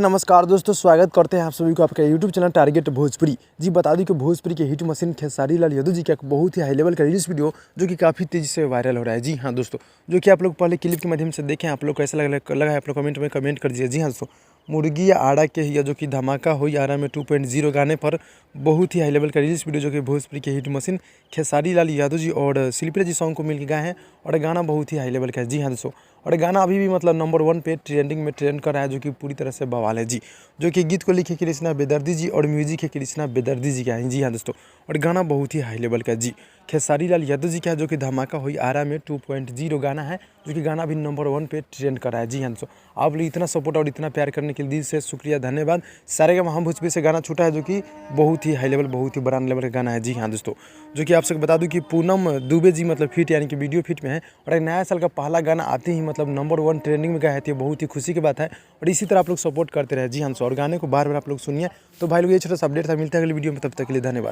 हाँ, नमस्कार दोस्तों, स्वागत करते हैं आप सभी को आपका यूट्यूब चैनल टारगेट भोजपुरी। जी बता दूं कि भोजपुरी के हिट मशीन खेसारी लाल यादव जी का एक बहुत ही हाई लेवल का रील्स वीडियो जो कि काफ़ी तेज़ी से वायरल हो रहा है। जी हाँ दोस्तों, जो कि आप लोग पहले क्लिप के माध्यम से देखें, आप लोग को ऐसा लगा है आप लोग कमेंट में कमेंट कर दीजिए। जी हाँ दोस्तों, मुर्गी या आड़ा के ही जो कि धमाका हुई आरा में 2.0 गाने पर बहुत ही हाई लेवल का रील्स वीडियो जो कि भोजपुरी के हिट मशीन खेसारी लाल यादव जी और शिल्पी जी सॉन्ग को मिलकर गाए हैं और गाना बहुत ही हाई लेवल का है। जी हाँ दोस्तों, और गाना अभी भी मतलब नंबर 1 पे ट्रेंडिंग में ट्रेंड कर रहा है, जो कि पूरी तरह से बवाल है जी। जो कि गीत को लिखे कृष्णा बेदर्दी जी और म्यूजिक है कृष्णा बेदर्दी जी का है। जी हाँ दोस्तों, और गाना बहुत ही हाई लेवल का जी खेसारी लाल यादव जी का है, जो कि धमाका हुई आरा में 2.0 गाना है, जो कि गाना भी नंबर 1 पे ट्रेंड कर रहा है। जी हाँ दोस्तों, आप लोग इतना सपोर्ट और इतना प्यार करने के लिए दिल से शुक्रिया, धन्यवाद। सारेगामा भोजपुरी से गाना छूटा है, जो कि बहुत ही हाई लेवल, बहुत ही बड़ा लेवल का गाना है। जी हाँ दोस्तों, जो कि आप सबको बता दूं कि पूनम दुबे जी मतलब फिट यानी कि वीडियो फिट में है और एक नया साल का पहला गाना आते ही मतलब नंबर 1 ट्रेंडिंग में गया है, तो बहुत ही खुशी की बात है। और इसी तरह आप लोग सपोर्ट करते रहे। जी हाँ, और गाने को बार बार आप लोग सुनिए। तो भाई लोग, ये छोटा सा अपडेट था, मिलता है अगली वीडियो में, तब तक के लिए धन्यवाद।